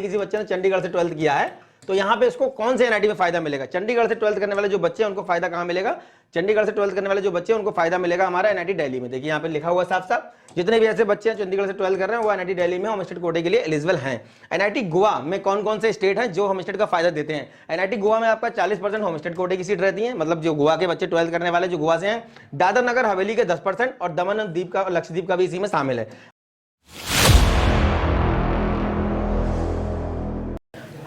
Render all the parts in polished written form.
किसी बच्चे ने चंडीगढ़ से 12th किया है तो यहाँ पे इसको कौन से एनआईटी में फायदा मिलेगा? चंडीगढ़ से 12th करने वाले जो बच्चे हैं उनको फायदा कहाँ मिलेगा? चंडीगढ़ से 12th करने वाले जो बच्चे हैं उनको फायदा मिलेगा हमारा एनआईटी दिल्ली में। देखिए यहाँ पे लिखा हुआ साफ साफ, जितने भी ऐसे बच्चे हैं चंडीगढ़ से 12th कर रहे हैं वो एनआईटी दिल्ली में होम स्टेट कोटे के लिए एलिजिबल हैं। एनआईटी गोवा में कौन कौन से स्टेट हैं जो होम स्टेट का फायदा देते हैं? एनआईटी गोवा में आपका 40% होम स्टेट कोटे की सीट रहती है, मतलब जो गोवा के बच्चे 12th करने वाले जो गोवा से हैं। दादर नगर हवेली के 10% और दमन और दीप का लक्षद्वीप का भी इसी में शामिल है।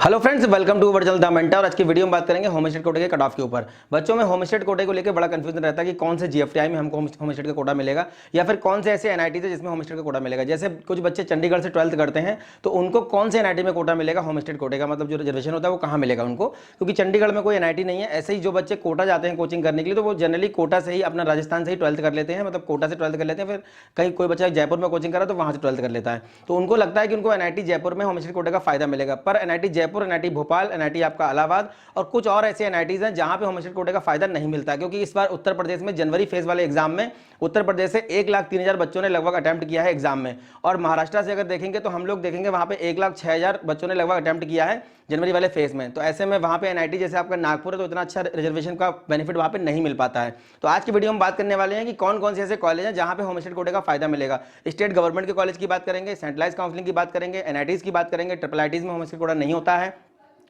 Hello friends, welcome to Virtual the Mentor. और आज की वीडियो में बात करेंगे होम स्टेट कोटे के कट ऑफ के ऊपर। बच्चों में होम स्टेट कोटे को लेकर बड़ा कंफ्यूजन रहता है कि कौन से जीएफटीआई में हमको होम स्टेट का कोटा मिलेगा या फिर कौन से ऐसे एनआईटी है जिसमें होम स्टेट का कोटा मिलेगा। जैसे कुछ बच्चे चंडीगढ़ से 12th करते हैं तो उनको कौन से एनआईटी में कोटा मिलेगा होम स्टेट कोटे का, मतलब जो रिजर्वेशन होता है वो कहाँ मिलेगा उनको, क्योंकि चंडीगढ़ में कोई एनआईटी नहीं है। ऐसे ही जो बच्चे कोटा जाते हैं कोचिंग करने के लिए तो वो जनरली कोटा से ही अपना राजस्थान से ही 12th कर लेते हैं, मतलब कोटा से 12th कर लेते हैं। फिर कहीं कोई बच्चा जयपुर में कोचिंग करा तो वहाँ से 12th कर लेता है, तो उनको लगता है कि उनको एनआईटी जयपुर में होम स्टेट कोटे का फायदा मिलेगा। पर NIT Jaipur, NIT Bhopal, NIT आपका इलाहाबाद और कुछ और ऐसे एनआईटीज हैं जहां पे होम स्टेट कोटे का फायदा नहीं मिलता, क्योंकि इस बार उत्तर प्रदेश में जनवरी फेज वाले एग्जाम में उत्तर प्रदेश से 1,03,000 बच्चों ने लगभग अटेम्प्ट किया है एग्जाम में। और महाराष्ट्र से अगर देखेंगे तो हम लोग देखेंगे वहां पे 1,06,000 बच्चों ने लगभग अटेम्प्ट किया है जनवरी वाले फेज में। तो ऐसे में वहां पे एनआईटी जैसे आपका नागपुर है तो इतना अच्छा रिजर्वेशन का बेनिफिट वहां पे नहीं मिल पाता है। तो आज की वीडियो में बात करने वाले हैं कि कौन कौन से ऐसे कॉलेज हैं जहां पे होम स्टेट कोटे का फायदा मिलेगा। स्टेट गवर्नमेंट के कॉलेज की बात करेंगे, सेंट्रलाइज काउंसलिंग की बात करेंगे, एनआईटीज की बात करेंगे, ट्रिपल आईटीज में होम स्टेट कोटा नहीं होता है,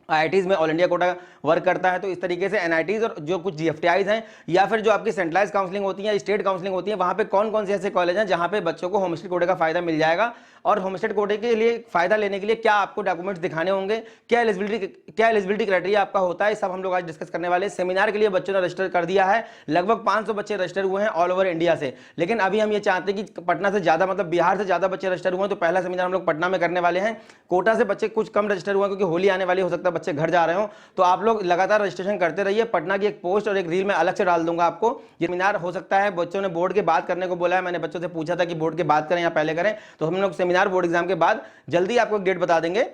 आईआईटीज में ऑल इंडिया कोटा वर्क करता है। तो इस तरीके से एनआईटीज और जो कुछ जीएफटीआईज हैं या फिर जो आपकी सेंट्रलाइज काउंसलिंग होती है, स्टेट काउंसलिंग होती है, वहां पे कौन कौन से ऐसे कॉलेज हैं जहां पे बच्चों को होम स्टेट कोटे का फायदा मिल जाएगा। और होम स्टेट कोटे के लिए फायदा लेने के लिए क्या आपको डॉक्यूमेंट्स दिखाने होंगे, क्या एलिजिबिलिटी क्राइटेरिया आपका होता है, सब हम लोग आज डिस्कस करने वाले हैं। सेमिनार के लिए बच्चों ने रजिस्टर कर दिया है, लगभग 500 बच्चे रजिस्टर हुए हैं ऑल ओवर इंडिया से। लेकिन अभी हम ये चाहते हैं कि पटना से ज्यादा, मतलब बिहार से ज्यादा बच्चे रजिस्टर हुए हैं, तो पहला सेमिनार हम लोग पटना में करने वाले हैं। कोटा से बच्चे कुछ कम रजिस्टर हुए हैं क्योंकि होली आने वाली, हो सकता है बच्चे घर जा रहे हो, तो आप लोग लगातार रजिस्ट्रेशन करते रहिए। पटना की एक पोस्ट और एक रील में अलग से डाल दूंगा आपको। ये सेमिनार हो सकता है, बच्चों ने बोर्ड के बाद करने को बोला है, मैंने बच्चों से पूछा था कि बोर्ड के बाद करें या पहले करें, तो हम लोग सेमिनार बोर्ड एग्जाम के बाद जल्दी आपको एक डेट बता देंगे।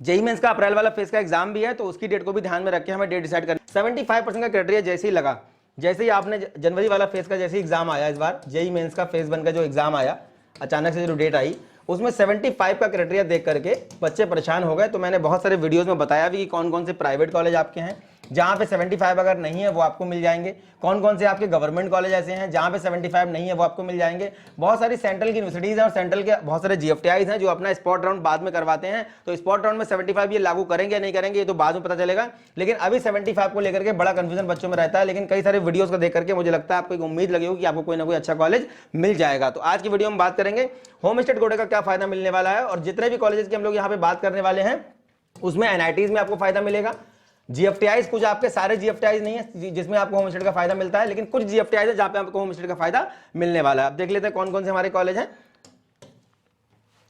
जेईई मेंस का अप्रैल वाला फेज का एग्जाम भी है, तो उसकी डेट को भी ध्यान में रख के हमें डेट डिसाइड करनी। 75% का क्राइटेरिया जैसे ही लगा, जैसे ही आपने जनवरी वाला फेज का जैसे एग्जाम आया, इस बार जेईई मेंस का फेज 1 का जो एग्जाम आया, अचानक से जो डेट आई उसमें 75 का क्राइटेरिया देख करके बच्चे परेशान हो गए। तो मैंने बहुत सारे वीडियोस में बताया भी कि कौन कौन से प्राइवेट कॉलेज आपके हैं जहां पे 75 अगर नहीं है वो आपको मिल जाएंगे, कौन कौन से आपके गवर्नमेंट कॉलेज ऐसे हैं जहां पे 75 नहीं है वो आपको मिल जाएंगे। बहुत सारी सेंट्रल की यूनिवर्सिटीज हैं और सेंट्रल के बहुत सारे जीएफटीआईज हैं जो अपना स्पॉट राउंड बाद में करवाते हैं। तो स्पॉट राउंड में 75 ये लागू करेंगे या नहीं करेंगे ये तो बाद में पता चलेगा, लेकिन अभी 75 को लेकर के बड़ा कंफ्यूजन बच्चों में रहता है। लेकिन कई सारे वीडियोस को देख करके मुझे लगता है आपको एक उम्मीद लगी होगी कि आपको कोई ना कोई अच्छा कॉलेज मिल जाएगा। तो आज की वीडियो में बात करेंगे होम स्टेट कोटे का क्या फायदा मिलने वाला है, और जितने भी कॉलेजेस की हम लोग यहाँ पे बात करने वाले हैं उसमें एनआईटीज में आपको फायदा मिलेगा। जीएफटीआईज कुछ आपके सारे जीएफटीआईज नहीं है जिसमें आपको होम स्टेट का फायदा मिलता है, लेकिन कुछ जीएफटीआईज है जहां पे आपको होम स्टेट का फायदा मिलने वाला है। अब देख लेते हैं कौन कौन से हमारे कॉलेज हैं।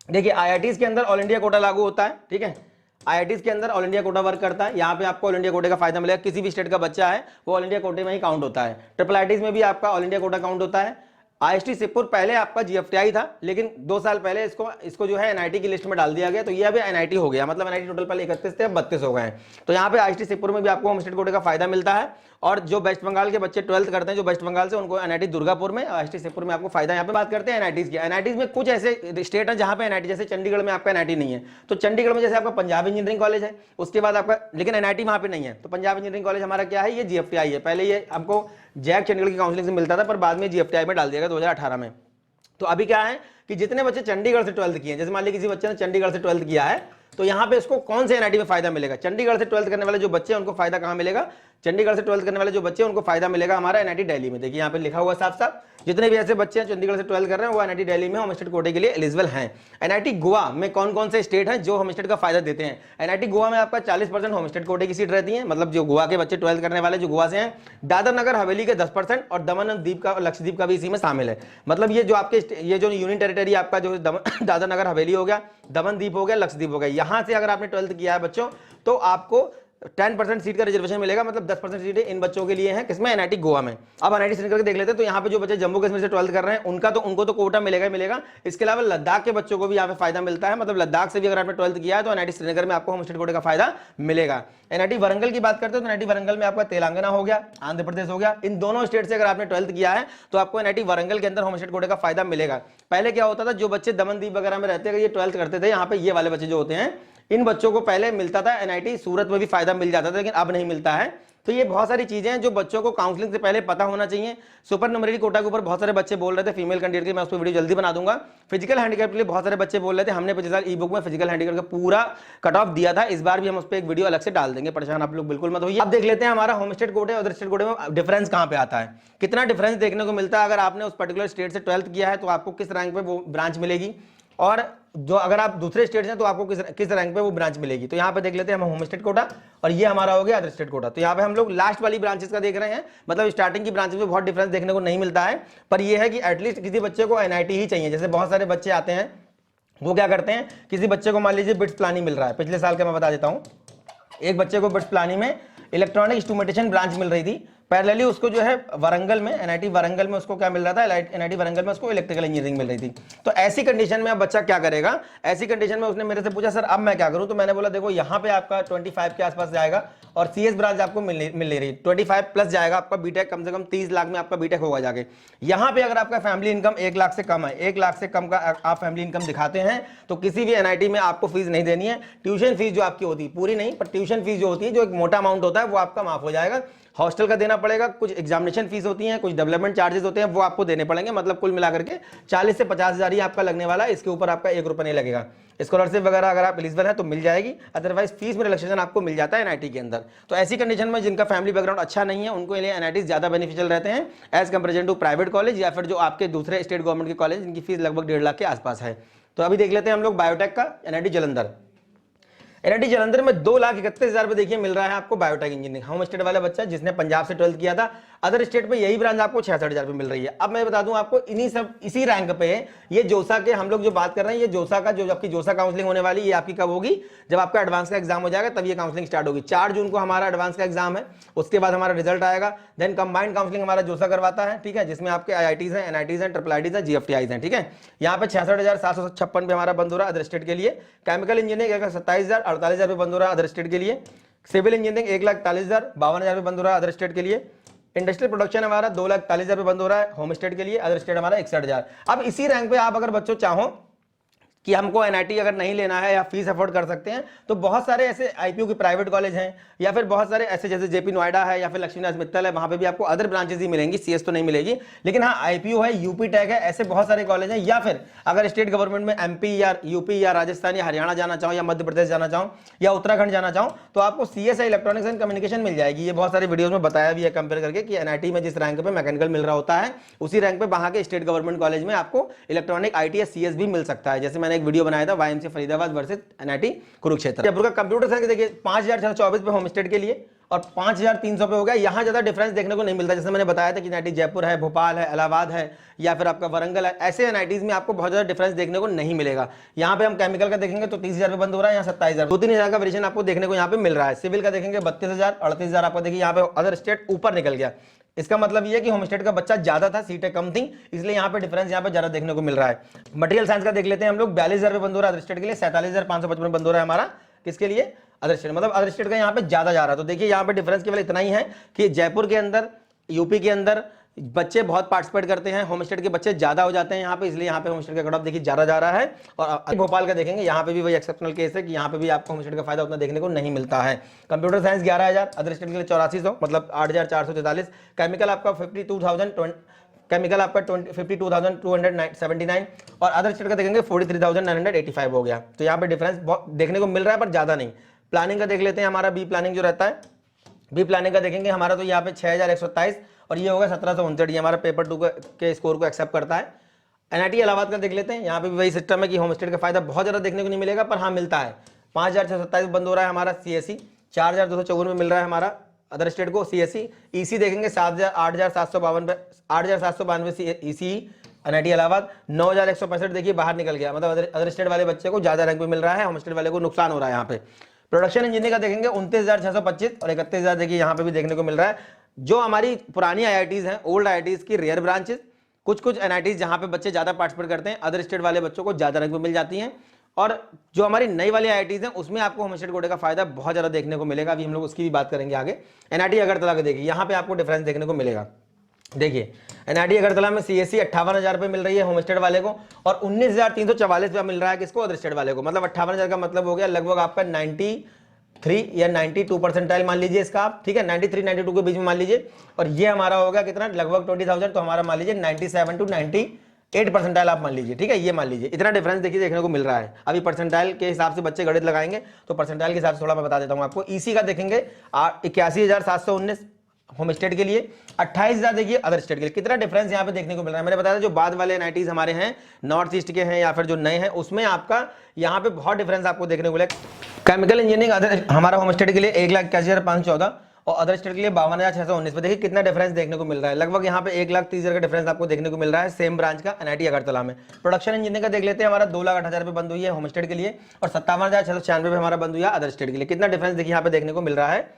देखिए आईआईटीज के अंदर ऑल इंडिया कोटा लागू होता है, ठीक है, आईआईटीज के अंदर ऑल इंडिया कोटा वर्क करता है। यहाँ पे आपको ऑल इंडिया कोटे का फायदा मिलेगा, किसी भी स्टेट का बच्चा है वो ऑल इंडिया कोटे में ही काउंट होता है। ट्रिपल आईटीज में भी आपका ऑल इंडिया कोटा काउंट होता है। आईएसटी सिरपुर पहले आपका जीएफटीआई था, लेकिन 2 साल पहले इसको जो है एनआईटी की लिस्ट में डाल दिया गया, तो ये अभी एनआईटी हो गया, मतलब एनआईटी टोटल पहले 31 थे अब 32 हो गए हैं। तो यहाँ पे आईएसटी सिरपुर में भी आपको होम स्टेट कोटे का फायदा मिलता है। और जो वेस्ट बंगाल के बच्चे 12th करते हैं जो वेस्ट बंगाल से, उनको एनआईटी दुर्गापुर में, आईएसटी सिरपुर में आपको फायदा। यहाँ पे बात करते हैं एनआईटीज की। एनआईटीज में कुछ ऐसे स्टेट है जहाँ पे एनआईटी, जैसे चंडीगढ़ में आपका एनआईटी नहीं है, तो चंडीगढ़ में जैसे आपका पंजाब इंजीनियरिंग कॉलेज है, उसके बाद आपका, लेकिन एनआईटी वहाँ पे नहीं है, तो पंजाब इंजीनियरिंग कॉलेज हमारा क्या है, ये जीएफटीआई है। पहले ये आपको जैक चंडीगढ़ की काउंसलिंग से मिलता था, पर बाद में जीएफटीआई में डाल दिया गया 2018 में। तो अभी क्या है कि जितने बच्चे चंडीगढ़ से 12th किए हैं, जैसे मान लीजिए किसी बच्चे ने चंडीगढ़ से 12th किया है तो यहाँ पे इसको कौन से एनआईटी में फायदा मिलेगा? चंडीगढ़ से 12th करने वाले जो बच्चे हैं उनको फायदा कहाँ मिलेगा? चंडीगढ़ से 12th करने वाले जो बच्चे हैं उनको फायदा मिलेगा हमारा एनआईटी दिल्ली में। देखिए यहाँ पे लिखा हुआ साफ साफ, जितने भी ऐसे बच्चे हैं चंडीगढ़ से 12th कर रहे हैं वो एनआईटी दिल्ली में होम स्टेट कोटे के लिए एलिजिबल हैं। एनआईटी गोवा में कौन कौन से स्टेट हैं जो होम स्टेट का फायदा देते हैं? एनआईटी गोवा में आपका 40% होम स्टेट कोटे की सीट रहती है, मतलब जो गोवा के बच्चे 12th करने वाले जो गोवा से हैं। दादर नगर हवेली के 10% और दमन और दीप का लक्षद्वीप का भी इसी में शामिल है। मतलब ये जो आपके ये जो यूनियन टेरिटरी आपका जो दादर नगर हवेली हो गया, दमन दीप हो गया, लक्षद्वीप हो गया, यहाँ से अगर आपने 12th किया है बच्चों तो आपको 10% सीट का रिजर्वेशन मिलेगा, मतलब 10% सीटें इन बच्चों के लिए हैं, किसमें? एनआईटी गोवा में। अब एनआईटी श्रीनगर के देख लेते हैं, तो यहाँ पे जो बच्चे जम्मू कश्मीर से 12th कर रहे हैं उनको तो कोटा मिलेगा ही मिलेगा। इसके अलावा लद्दाख के बच्चों को भी यहाँ पे फायदा मिलता है, मतलब लद्दाख से भी अगर आपने 12th किया है तो एनआईटी श्रीनगर में आपको होम स्टेट कोटे का फायदा मिलेगा। एनआईटी वरंगल की बात करते हैं तो एनआईटी वरंगल में आपका तेलंगाना हो गया, आंध्र प्रदेश हो गया, इन दोनों स्टेट से अगर आपने 12th किया है तो आपको एनआईटी वरंगल के अंदर होम स्टेट कोटे का फायदा मिलेगा। पहले क्या होता था, जो बच्चे दमन दीप वगैरह में रहते हैं, ये 12th करते थे, यहाँ पे ये वाले बच्चे जो होते हैं इन बच्चों को पहले मिलता था एनआईटी सूरत में भी फायदा मिल जाता था, लेकिन अब नहीं मिलता है। तो ये बहुत सारी चीजें हैं जो बच्चों को काउंसलिंग से पहले पता होना चाहिए। सुपर न्यूमरी कोटा के ऊपर बहुत सारे बच्चे बोल रहे थे फीमेल कैंडिडेट के, मैं उस पर वीडियो जल्दी बना दूंगा। फिजिकल हैंडीकैप के लिए बहुत सारे बच्चे बोल रहे थे, हमने पिछले साल ई बुक में फिजिकल हैंडीकैप का पूरा कट ऑफ दिया था, इस बार भी हम उस पर एक वीडियो अलग से डाल देंगे, परेशान आप लोग बिल्कुल मत होइए। अब देख लेते हैं हमारा होम स्टेट कोटे और अदर स्टेट कोटे में डिफरेंस कहां पे आता है, कितना डिफरेंस देखने को मिलता है। अगर आपने उस पर्टिकुलर स्टेट से 12th किया है तो आपको किस रैंक पे वो ब्रांच मिलेगी, और जो अगर आप दूसरे स्टेट हैं तो आपको किस रैंक पे वो ब्रांच मिलेगी। तो यहाँ पे देख लेते हैं हम होम स्टेट कोटा, और ये हमारा हो गया अदर स्टेट कोटा। तो यहाँ पे हम लोग लास्ट वाली ब्रांचेस का देख रहे हैं, मतलब स्टार्टिंग की ब्रांचेस में बहुत डिफरेंस देखने को नहीं मिलता है, पर ये है कि एटलीस्ट किसी बच्चे को एनआईटी ही चाहिए। जैसे बहुत सारे बच्चे आते हैं वो क्या करते हैं, किसी बच्चे को मान लीजिए बिट्स प्लानी मिल रहा है, पिछले साल का मैं बता देता हूँ, एक बच्चे को बिट्स प्लानी में इलेक्ट्रॉनिक इंस्ट्रूमेंटेशन ब्रांच मिल रही थी, पैरेलली उसको जो है वरंगल में एनआईटी वरंगल में उसको क्या मिल रहा था, एनआईटी वरंगल में उसको इलेक्ट्रिकल इंजीनियरिंग मिल रही थी। तो ऐसी कंडीशन में अब बच्चा क्या करेगा, ऐसी कंडीशन में उसने मेरे से पूछा सर अब मैं क्या करूं, तो मैंने बोला देखो यहाँ पे आपका 25 के आसपास जाएगा और सीएस ब्रांच आपको मिल नहीं रही, 25 प्लस जाएगा आपका बीटेक, कम से कम 30 लाख में आपका बीटेक होगा जाके। यहाँ पे अगर आपका फैमिली इनकम 1 लाख से कम है, 1 लाख से कम का आप फैमिली इनकम दिखाते हैं तो किसी भी एनआईटी में आपको फीस नहीं देनी है। ट्यूशन फीस जो आपकी होती है, पूरी नहीं पर ट्यूशन फीस जो होती है, जो एक मोटा अमाउंट होता है वो आपका माफ हो जाएगा। हॉस्टल का देना पड़ेगा, कुछ एग्जामिनेशन फीस होती है, कुछ डेवलपमेंट चार्जेस होते हैं वो आपको देने पड़ेंगे, मतलब कुल मिलाकर के 40 से 50 हज़ार ही आपका लगने वाला है, इसके ऊपर आपका 1 रुपया नहीं लगेगा। स्कॉलरशिप वगैरह अगर आप एलिजिबल है तो मिल जाएगी, अदरवाइज फीस में रिलैक्सेशन आपको मिल जाता है एनआईटी के अंदर। तो ऐसी कंडीशन में जिनका फैमिली बैकग्राउंड अच्छा नहीं है उनको लिए एनआईटी ज्यादा बेनिफिशियल रहते हैं as comparison to private college या फिर जो आपके दूसरे स्टेट गवर्नमेंट के कॉलेज जिनकी फीस लगभग 1.5 लाख के आसपास है। तो अभी देख लेते हैं हम लोग बायोटेक का एनआईटी जालंधर। एनआईटी जालंधर में 2,31,000 रुपए देखिए मिल रहा है आपको बायोटेक इंजीनियरिंग। होम स्टेट वाला बच्चा जिसने पंजाब से 12th किया था, अदर स्टेट पे यही ब्रांच आपको 66,000 रुपए मिल रही है। अब मैं बता दूं आपको इसी रैंक पे ये जोसा के हम लोग जो बात कर रहे हैं, ये जोसा का जो आपकी जोसा काउंसलिंग होने वाली ये आपकी कब होगी, जब आपका एडवांस का एग्जाम हो जाएगा तब ये काउंसलिंग स्टार्ट होगी। 4 जून को हमारा एडवांस का एग्जाम है, उसके बाद हमारा रिजल्ट आएगा, देन कंबाइंड काउंसलिंग हमारा जोसा करवाता है, ठीक है, जिसमें आपके आईआईटीज हैं, एनआईटीज हैं, ट्रिपल आईटीज हैं, जीएफटीआईज हैं, ठीक है। यहाँ पे 66,756 पे हमारा बंद हो रहा है अदर स्टेट के लिए। केमिकल इंजीनियरिंग 27,000 48,000 बंद हो रहा है अदर स्टेट के लिए। सिविल इंजीनियरिंग 1,40,000 52,000 बंद हो रहा है अदर स्टेट के लिए। इंडस्ट्रियल प्रोडक्शन हमारा 2,40,000 बंद हो रहा है होम स्टेट के लिए, अदर स्टेट हमारा 61,000। अब इसी रैंक पे आप अगर बच्चों चाहो कि हमको एनआईटी अगर नहीं लेना है या फीस अफोर्ड कर सकते हैं, तो बहुत सारे ऐसे आईपीयू के प्राइवेट कॉलेज हैं या फिर बहुत सारे ऐसे जैसे जेपी नोएडा है या फिर लक्ष्मीनाथ मित्तल है, वहां पे भी आपको अदर ब्रांचेस ही मिलेंगी, सीएस तो नहीं मिलेगी, लेकिन हाँ आईपीयू है, यूपी टेक है, ऐसे बहुत सारे कॉलेज हैं। या फिर अगर स्टेट गवर्नमेंट में एमपी या यूपी या राजस्थान या हरियाणा जाना चाहो या मध्य प्रदेश जाना चाहो या उत्तराखंड जाना चाहो तो आपको सीएस इलेक्ट्रॉनिक्स एंड कम्युनिकेशन मिल जाएगी। ये बहुत सारे वीडियोज में बताया भी है कंपेयर करके कि एनआईटी में जिस रैंक पे मैकेनिकल मिल रहा होता है उसी रैंक पे वहां के स्टेट गवर्नमेंट कॉलेज में आपको इलेक्ट्रॉनिक आईटी या सीएस भी मिल सकता है। जैसे मैंने एक वीडियो बनाया था YMC Faridabad versus NIT Kurukshetra. Jaipur का कंप्यूटर साइंस देखिए 5,624 पे होम स्टेट के लिए और 5,300 पे हो गया। यहां ज्यादा डिफरेंस देखने को नहीं मिलता, जैसे मैंने बताया था कि एनआईटी जयपुर है, भोपाल है, इलाहाबाद है या फिर आपका वरंगल है, ऐसे एनआईटीज में आपको बहुत ज्यादा डिफरेंस देखने को नहीं मिलेगा। यहाँ पे हम केमिकल का देखेंगे तो 30,000 पे बंद हो रहा है, यहाँ 27,000 2-3,000 का वेरिएशन आपको देखने को यहाँ पे मिल रहा है। सिविल का देखेंगे 32,000 38,000 आपको देखिए यहाँ पे अदर स्टेट ऊपर निकल गया। इसका मतलब ये है कि होम स्टेट का बच्चा ज्यादा था, सीटें कम थी, इसलिए यहाँ पे डिफरेंस यहाँ पे ज्यादा देखने को मिल रहा है। मटेरियल साइंस का देख लेते हैं हम लोग 42,000 पे बंद हो रहा है अदर स्टेट के लिए, 47,555 बंद हो रहा है हमारा किसके लिए, अदर स्टेट, मतलब अदर स्टेट का यहाँ पे ज्यादा जा रहा है। तो देखिए यहाँ पे डिफरेंस केवल इतना ही है कि जयपुर के अंदर, यूपी के अंदर बच्चे बहुत पार्टिसिपेट करते हैं, होम स्टेट के बच्चे ज्यादा हो जाते हैं यहाँ पे, इसलिए यहाँ पे होम स्टेट का कट ऑफ देखिए ज्यादा जा रहा है। और भोपाल का देखेंगे यहाँ पे भी वही एक्सेप्शनल केस है कि यहाँ पे भी आपको होम स्टेट का फायदा उतना देखने को नहीं मिलता है। कंप्यूटर साइंस 11,000 अदर स्टेट के लिए 8400 मतलब 8,443। केमिकल आपका 52,000 केमिकल आपका 52,279 और अदर स्टेट का देखेंगे 43,985 हो गया। तो यहाँ पे डिफरेंस बहुत देखने को मिल रहा है पर ज्यादा नहीं। प्लानिंग का देख लेते हैं, हमारा बी प्लानिंग जो रहता है, बी प्लानिंग का देखेंगे हमारा तो यहाँ पे 6,127 और ये होगा 1759, ये हमारा पेपर 2 के स्कोर को एक्सेप्ट करता है। एनआईटी इलाहाबाद का देख लेते हैं, यहाँ पे भी वही सिस्टम है कि होम स्टेट का फायदा बहुत ज्यादा देखने को नहीं मिलेगा पर हाँ मिलता है। 5,627 बंद हो रहा है हमारा सीएससी, 4,254 में मिल रहा है हमारा अदर स्टेट को सीएससी। ईसी देखेंगे 8,792 ईसी एनआईटी इलाहाबाद। 9,165 देखिए बाहर निकल गया, मतलब अदर स्टेट वाले बच्चे को ज्यादा रैंक पे मिल रहा है, होम स्टेट वाले को नुकसान हो रहा है यहाँ पे। प्रोडक्शन इंजीनियरिंग का देखेंगे 29,625 और 31,000 देखिए यहाँ पे भी देखने को मिल रहा है। जो हमारी पुरानी आईआईटीज हैं, ओल्ड आईआईटीज की रेयर ब्रांचेस, कुछ एनआईटीज जहाँ पे बच्चे ज्यादा पार्टिसिपेट करते हैं, अदर स्टेट वाले बच्चों को ज्यादा रैंक पे मिल जाती हैं। और जो हमारी नई वाली आईआईटीज हैं उसमें आपको होम स्टेट कोटे का फायदा बहुत ज्यादा देखने को मिलेगा, अभी हम लोग उसकी भी बात करेंगे आगे। एनआईटी अगरतला का देखिए यहाँ पे आपको डिफरेंस देखने को मिलेगा। देखिए एनआईटी अगरतला में सीएससी 58,000 रुपये मिल रही है होम स्टेट वाले को, और 19,344 रुपया मिल रहा है किसको, अदर स्टेट वाले को। मतलब 58,000 का मतलब हो गया लगभग आपका 93 या 92 परसेंटाइल मान लीजिए इसका आप, ठीक है, 93 92 के बीच में मान लीजिए। और ये हमारा होगा कितना, लगभग 20,000, तो हमारा मान लीजिए 97 to 98 परसेंटाइल आप मान लीजिए, ठीक है, ये मान लीजिए। इतना डिफरेंस देखिए देखने को मिल रहा है। अभी परसेंटाइल के हिसाब से बच्चे गणित लगाएंगे, तो परसेंटाइल के हिसाब से थोड़ा मैं बता देता हूँ आपको। ईसी का देखेंगे 81,719 होम स्टेट के लिए, 28,000 देखिए अदर स्टेट के लिए। कितना डिफरेंस यहाँ पे देखने को मिल रहा है। मैंने बताया था जो बाद वाले एनआईटीज हमारे हैं नॉर्थ ईस्ट के हैं या फिर जो नए हैं, उसमें आपका यहाँ पे बहुत डिफरेंस आपको देखने को मिलेगा। केमिकल इंजीनियरिंग अदर हमारा होम स्टेट के लिए 1,81,514 और अदर स्टेट के लिए 52,619 पे देखिए कितना डिफरेंस देखने को मिल रहा है। लगभग यहाँ पे 1,30,000 का डिफरेंस आपको देखने को मिल रहा है सेम ब्रांच का एनआईटी अगरतला में। प्रोडक्शन इंजीनियरिंग का देख लेते हैं, हमारा 2,08,000 रुपये बंद हुई है होम स्टेट के लिए, और 57,696 हमारा बंद हुआ अदर स्टेट के लिए। कितना डिफरेंस देखिए यहाँ पे देखने को मिल रहा है।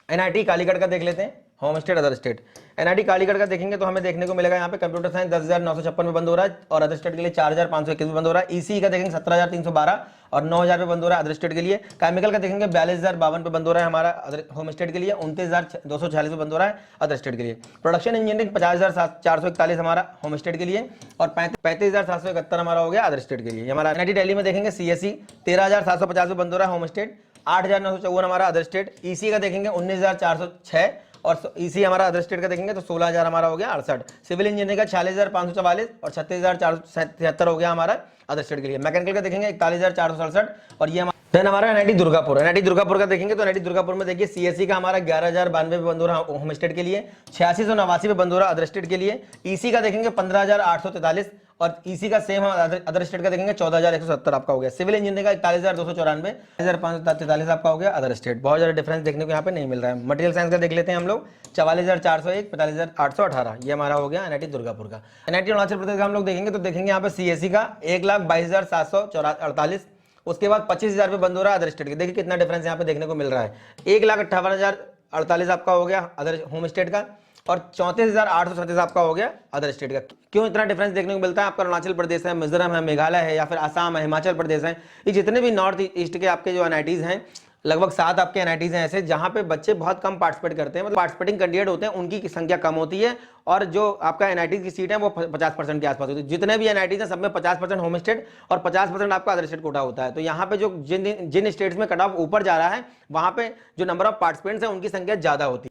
एनआईटी कालीगढ़ का देख लेते हैं home state other state. NIT कालीगढ़ का देखेंगे तो हमें देखने को मिलेगा यहाँ पे कंप्यूटर साइंस 10,956 में बंद हो रहा है और अदर स्टेट के लिए 4,521 में बंद हो रहा है। ईसी का देखेंगे 17,312 और 9,000 पे बंद हो रहा है अदर स्टेट के लिए। केमिकल का देखेंगे 42,052 पे बंद हो रहा है हमारा अदर होम स्टेट के लिए, 29,246 पे बंद हो रहा है अदर स्टेट के लिए। प्रोडक्शन इंजीनियरिंग 50,441 हमारा होम स्टेट के लिए और 35,771 हमारा हो गया अदर स्टेट के लिए। हमारा एनआईटी दिल्ली में देखेंगे सीएससी 13,750 पे बंद हो रहा है होम स्टेट, 8,954 हमारा अदर स्टेट। ईसी का देखेंगे 19,406 और ईसी हमारा अदर स्टेट का देखेंगे तो 16,000 हमारा हो गया 68। सिविल इंजीनियरिंग का 46,544 और 36,477 हो गया हमारा अदर स्टेट के लिए। मैकेनिकल का देखेंगे 41,467 और ये हमारा एनआईटी दुर्गापुर। एनआईटी दुर्गापुर का देखेंगे तो एनआईटी दुर्गापुर में देखिए सीएससी का हमारा 11,092 पे बंद हो रहा होम स्टेट के लिए, 8689 पे बंद हो रहा अदर स्टेट के लिए। ईसी का देखेंगे 15,843 और ईसी का सेम अदर स्टेट का देखेंगे 14,170 आपका हो गया। सिविल इंजीनियरिंग का 41,294 1,543 आपका हो गया अदर स्टेट। बहुत ज्यादा डिफरेंस देखने को यहाँ पे नहीं मिल रहा है। मटेरियल साइंस का देख लेते हैं हम लोग 44,401 45,818 ये हमारा हो गया एनआईटी दुर्गापुर का। एनआईटी अरुणाचल प्रदेश का हम लोग देखेंगे तो देखेंगे यहाँ पे सीएससी का 1,22,748, उसके बाद 25,000 पे बंद हो रहा है अदर स्टेट के। देखिए कितना डिफरेंस यहाँ पे देखने को मिल रहा है। 1,58,048 आपका हो गया अदर होम स्टेट का और 34,837 आपका हो गया अदर स्टेट का। क्यों इतना डिफरेंस देखने को मिलता है? आपका अरुणाचल प्रदेश है, मिजोरम है, मेघालय है या फिर असम है, हिमाचल प्रदेश है, ये जितने भी नॉर्थ ईस्ट के आपके जो एनआईटीज हैं, लगभग 7 आपके एनआईटीज हैं ऐसे जहां पे बच्चे बहुत कम पार्टिसिपेट करते हैं, मतलब पार्टिसिपेटिंग कैंडिडेट होते हैं उनकी संख्या कम होती है और जो आपका एनआईटीज की सीट है वो 50% के आसपास होती है। जितने भी एनआईटीज हैं सब में 50% होम स्टेट और 50% आपका अदर स्टेट कोटा होता है। तो यहाँ पे जो जिन स्टेट्स में कट ऑफ ऊपर जा रहा है वहां पे जो नंबर ऑफ पार्टिसिपेंट्स हैं उनकी संख्या ज्यादा होती है,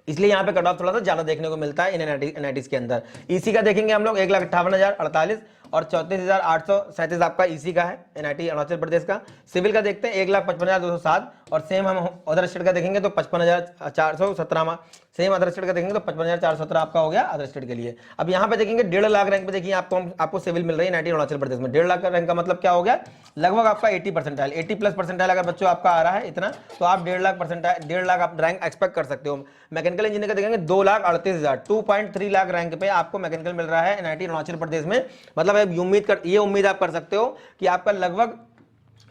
इसलिए यहाँ पे कट ऑफ थोड़ा सा ज्यादा देखने को मिलता है इन एनआईटीज के अंदर। ईसी का देखेंगे हम लोग 1,58,048 और 34,837 आपका ईसी का है एनआईटी अरुणाचल प्रदेश का। सिविल का देखते हैं 1,55,207 और सेम हम अदर स्टेट का देखेंगे तो 55,417 सेम अदर स्टेट का देखेंगे तो 55,417 आपका हो गया अदर स्टेट के लिए। अब यहाँ पे देखेंगे 1.5 लाख रैंक पे देखिए आपको सिविल मिल रही है एनआईटी अरुणाचल प्रदेश में। 1.5 लाख का रैंक का मतलब क्या हो गया? लगभग आपका 80 परसेंटाइल 80+ परसेंटाइल अगर बच्चों आपका आ रहा है इतना तो आप 1.5 लाख परसेंटाइल 1.5 लाख आप रैंक एक्सपेक्ट कर सकते हो। मैकेनिकल इंजीनियर का देखेंगे 2,38,000 2.3 लाख रैंक पे आपको मैकेनिकल मिल रहा है एनआईटी अरुणाचल प्रदेश में। मतलब ये उम्मीद आप कर सकते हो कि आपका लगभग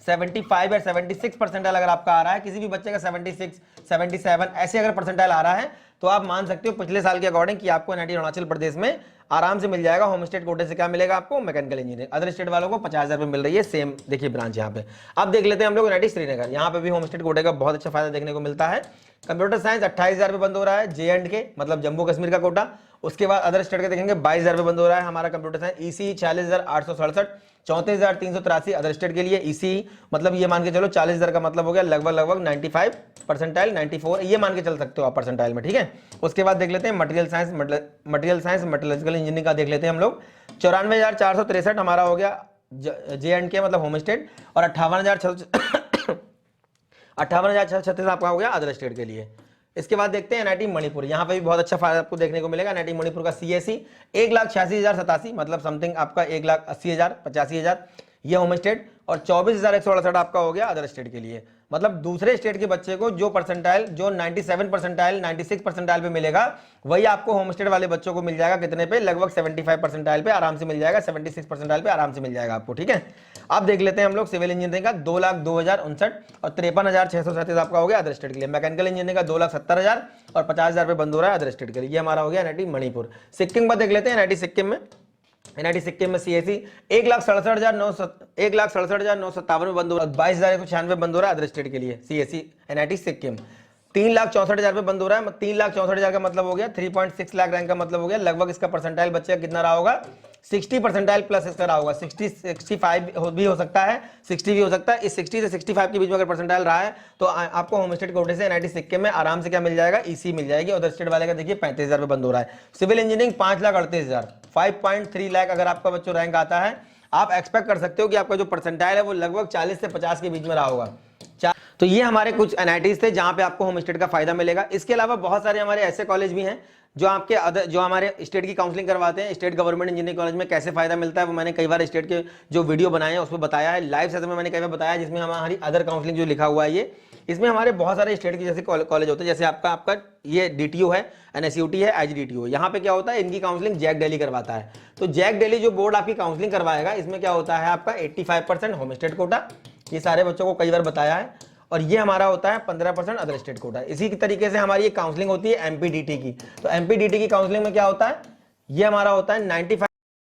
75 या 76 परसेंटाइल अगर आपका आ रहा है, किसी भी बच्चे का 76 77 ऐसे अगर परसेंटाइल आ रहा है तो आप मान सकते हो पिछले साल के अकॉर्डिंग कि आपको एनआईटी अरुणाचल प्रदेश में आराम से मिल जाएगा। होम स्टेट कोटे से क्या मिलेगा आपको? Mechanical engineering. अदर स्टेट वालों को 50,000 रुपये मिल रही है सेम देखिए ब्रांच यहाँ पे। अब देख लेते हैं हम लोग एनआईटी श्रीनगर। यहाँ पे भी होम स्टेट कोटे का बहुत अच्छा फायदा देखने को मिलता है। कंप्यूटर साइंस 28,000 पे बंद हो रहा है J&K मतलब जम्मू कश्मीर का कोटा। उसके बाद अदर स्टेट के देखेंगे 22,000 पे बंद हो रहा है हमारा computer science. EC 40,867 34,383 other state के लिए। ईसी मतलब ये मान के चलो 40,000 का मतलब हो गया लगभग 95 परसेंटाइल 94 ये मान के चल सकते हो आप परसेंटाइल में, ठीक है। उसके बाद देख लेते हैं मटेरियल साइंस मेटलर्जिकल इंजीनियरिंग का देख लेते हैं हम लोग 94,463 हमारा हो गया J&K मतलब होम स्टेट और 58,636 आपका हो गया अदर स्टेट के लिए। इसके बाद देखते हैं एनआईटी मणिपुर। यहाँ पे भी बहुत अच्छा फायदा आपको देखने को मिलेगा। एनआईटी मणिपुर का सीएससी 1,86,087 मतलब समथिंग आपका 1,80,000 85,000 ये होम स्टेट और 24,168 आपका हो गया अदर स्टेट के लिए। मतलब दूसरे स्टेट के बच्चे को जो परसेंटाइल जो 97 परसेंटाइल 96 परसेंटाइल पे मिलेगा वही आपको होम स्टेट वाले बच्चों को मिल जाएगा कितने पे? लगभग 75 परसेंटाइल पे आराम से मिल जाएगा, 76 परसेंटाइल पे आराम से मिल जाएगा आपको, ठीक है। अब देख लेते हैं हम लोग सिविल इंजीनियरिंग का 2,02,059 और 53,637 आपका हो गया अदर स्टेट के लिए। मैकेनिकल इंजीनियरिंग का 2,70,000 और 50,000 पे बंद हो रहा है अदर स्टेट के लिए। ये हमारा हो गया एनआईटी मणिपुर। सिक्किम का देख लेते हैं एनआईटी सिक्किम में। एनआईटी सिक्किम में सीएससी 1,67,957 में बंद हो रहा है, 22,196 बंद हो रहा है अदर स्टेट के लिए सीएससी एनआईटी सिक्किम। 3,64,000 पे बंद हो रहा है। 3,64,000 का मतलब हो गया 3.6 लाख रैंक का मतलब हो गया लगभग इसका परसेंटाइल बच्चे का कितना रहा होगा, 60 परसेंटाइल प्लस इसका रहा होगा। 65 भी हो सकता है, 60 भी हो सकता है। इस 60 से 65 के बीच में अगर परसेंटाइल रहा है तो आपको होम स्टेट कोटे से एनआईटी सिक्किम में आराम से क्या मिल जाएगा, ईसी मिल जाएगी। अदर स्टेट वाले का देखिए 35,000 पे बंद हो रहा है। सिविल इंजीनियरिंग 5,38,000, 5.3 लाख अगर आपका बच्चों रैंक आता है, आप एक्सपेक्ट कर सकते हो कि आपका जो परसेंटाइल है वो लगभग 40 से 50 के बीच में रहा होगा। तो ये हमारे कुछ एनआईटीज थे जहां पे आपको होम स्टेट का फायदा मिलेगा। इसके अलावा बहुत सारे हमारे ऐसे कॉलेज भी हैं जो आपके जो हमारे स्टेट की काउंसलिंग करवाते हैं। स्टेट गवर्नमेंट इंजीनियरिंग कॉलेज में कैसे फायदा मिलता है वो मैंने कई बार स्टेट के जो वीडियो बनाए हैं उसमें बताया है। लाइव सेशन में मैंने कई बार बताया, जिसमें हमारी अदर काउंसलिंग जो लिखा हुआ है ये, इसमें हमारे बहुत सारे स्टेट के जैसे कॉलेज होते हैं। जैसे आपका ये डीटीयू है, एनएसयूटी है, आईजीडीटीयू। यहाँ पे क्या होता है, इनकी काउंसलिंग जैक दिल्ली करवाता है। तो जैक दिल्ली जो बोर्ड आपकी काउंसलिंग करवाएगा, इसमें क्या होता है आपका 85% होम स्टेट कोटा, ये सारे बच्चों को कई बार बताया है। और ये हमारा होता है 15% अदर स्टेट कोटा। इसी तरीके से हमारी एक काउंसलिंग होती है एमपीडीटी की। तो एमपीडीटी की काउंसलिंग में क्या होता है, ये हमारा होता है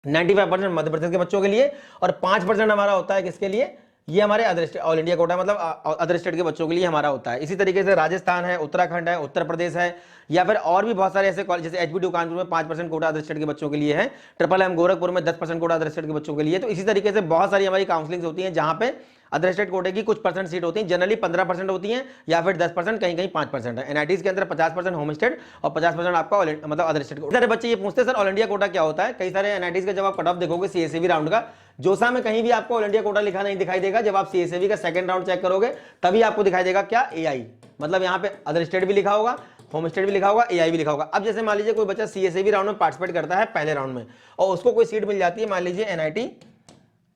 95% मध्य प्रदेश के बच्चों के लिए, और 5% हमारा होता है किसके लिए, ये हमारे other state all India quota मतलब अदर स्टेट के बच्चों के लिए हमारा होता है। इसी तरीके से राजस्थान है, उत्तराखंड है, उत्तर प्रदेश है, या फिर और भी बहुत सारे ऐसे कॉलेज जैसे एचबीडीयू कानपुर में 5% कोटा अदर स्टेट के बच्चों के लिए है, ट्रिपल एम गोरखपुर में 10% कोटा अदर स्टेट के बच्चों के लिए। तो इसी तरीके से बहुत सारी हमारी काउंसलिंग होती है जहां पे अदर स्टेट कोटे की कुछ परसेंट सीट होती है, जनरली 15% होती हैं या फिर 10%, कहीं कहीं 5% है। एनआईटीज के अंदर 50% होम स्टेट और 50% आपका मतलब अदर स्टेट कोटा। सारे बच्चे ये पूछते हैं सर ऑल इंडिया कोटा क्या होता है। कई सारे एनआईटीज का जब आप कट ऑफ देखोगे सीएसईबी राउंड का, जोसा में कहीं भी आपको ऑल इंडिया कोटा लिखा नहीं दिखाई देगा। जब आप सीएसईबी का सेकंड राउंड चेक करोगे तभी आपको दिखाई देगा क्या, एआई, मतलब यहाँ पे अदर स्टेट भी लिखा होगा, होम स्टेट भी लिखा होगा, एआई भी लिखा होगा। अब जैसे मान लीजिए कोई बच्चा सीएसईबी राउंड में पार्टिसिपेट करता है पहले राउंड में, और उसको कोई सीट मिल जाती है, मान लीजिए एनआईटी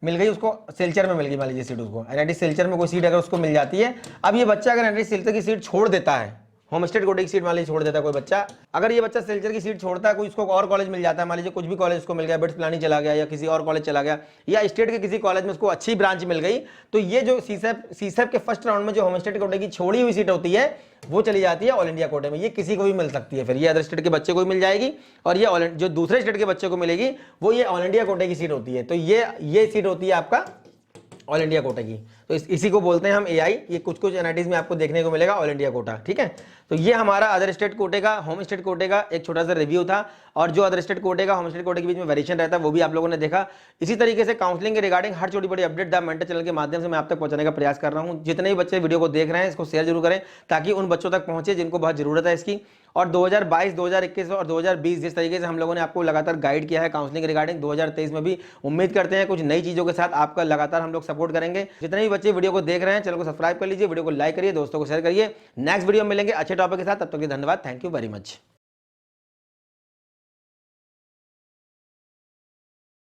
मिल गई उसको, सिलचर में मिल गई मान लीजिए सीट उसको, एनआईटी सिलचर में कोई सीट अगर उसको मिल जाती है। अब ये बच्चा अगर एनआईटी सिलचर की सीट छोड़ देता है, होम स्टेट कोटे की सीट मान लीजिए छोड़ देता है कोई बच्चा, अगर ये बच्चा सिलचर की सीट छोड़ता है, कोई इसको और कॉलेज मिल जाता है, मान लीजिए कुछ भी कॉलेज उसको मिल गया, बिट्स प्लानी चला गया या किसी और कॉलेज चला गया, या स्टेट के किसी कॉलेज में उसको अच्छी ब्रांच मिल गई, तो ये जो सीसेप के फर्स्ट राउंड में जो होम स्टेट कोटे की छोड़ी हुई सीट होती है वो चली जाती है ऑल इंडिया कोटे में। ये किसी को भी मिल सकती है, फिर ये अदर स्टेट के बच्चे को भी मिल जाएगी, और ये जो दूसरे स्टेट के बच्चे को मिलेगी वो ये ऑल इंडिया कोटे की सीट होती है। तो ये सीट होती है आपका ऑल इंडिया कोटा की। तो इसी को बोलते हैं हम एआई। ये कुछ एनआईटीज में आपको देखने को मिलेगा ऑल इंडिया कोटा, ठीक है। तो ये हमारा अदर स्टेट कोटे का, होम स्टेट कोटे का एक छोटा सा रिव्यू था, और जो अदर स्टेट कोटे का होम स्टेट कोटे के बीच में वेरिएशन रहता है वो भी आप लोगों ने देखा। इसी तरीके से काउंसलिंग के रिगार्डिंग हर छोटी बड़ी अपडेट द मेंटर चैनल के माध्यम से मैं आप तक पहुंचाने का प्रयास कर रहा हूं। जितने भी बच्चे वीडियो को देख रहे हैं इसको शेयर जरूर करें ताकि उन बच्चों तक पहुंचे जिनको बहुत जरूरत है इसकी। और 2022, 2021 और 2020 जिस तरीके से हम लोगों ने आपको लगातार गाइड किया है काउंसलिंग रिगार्डिंग, 2023 में भी उम्मीद करते हैं कुछ नई चीज़ों के साथ आपका लगातार हम लोग सपोर्ट करेंगे। जितने भी बच्चे वीडियो को देख रहे हैं चैनल को सब्सक्राइब कर लीजिए, वीडियो को लाइक करिए, दोस्तों को शेयर करिए। नेक्स्ट वीडियो में मिलेंगे अच्छे टॉपिक के साथ, तब तक के लिए धन्यवाद। Thank you very much.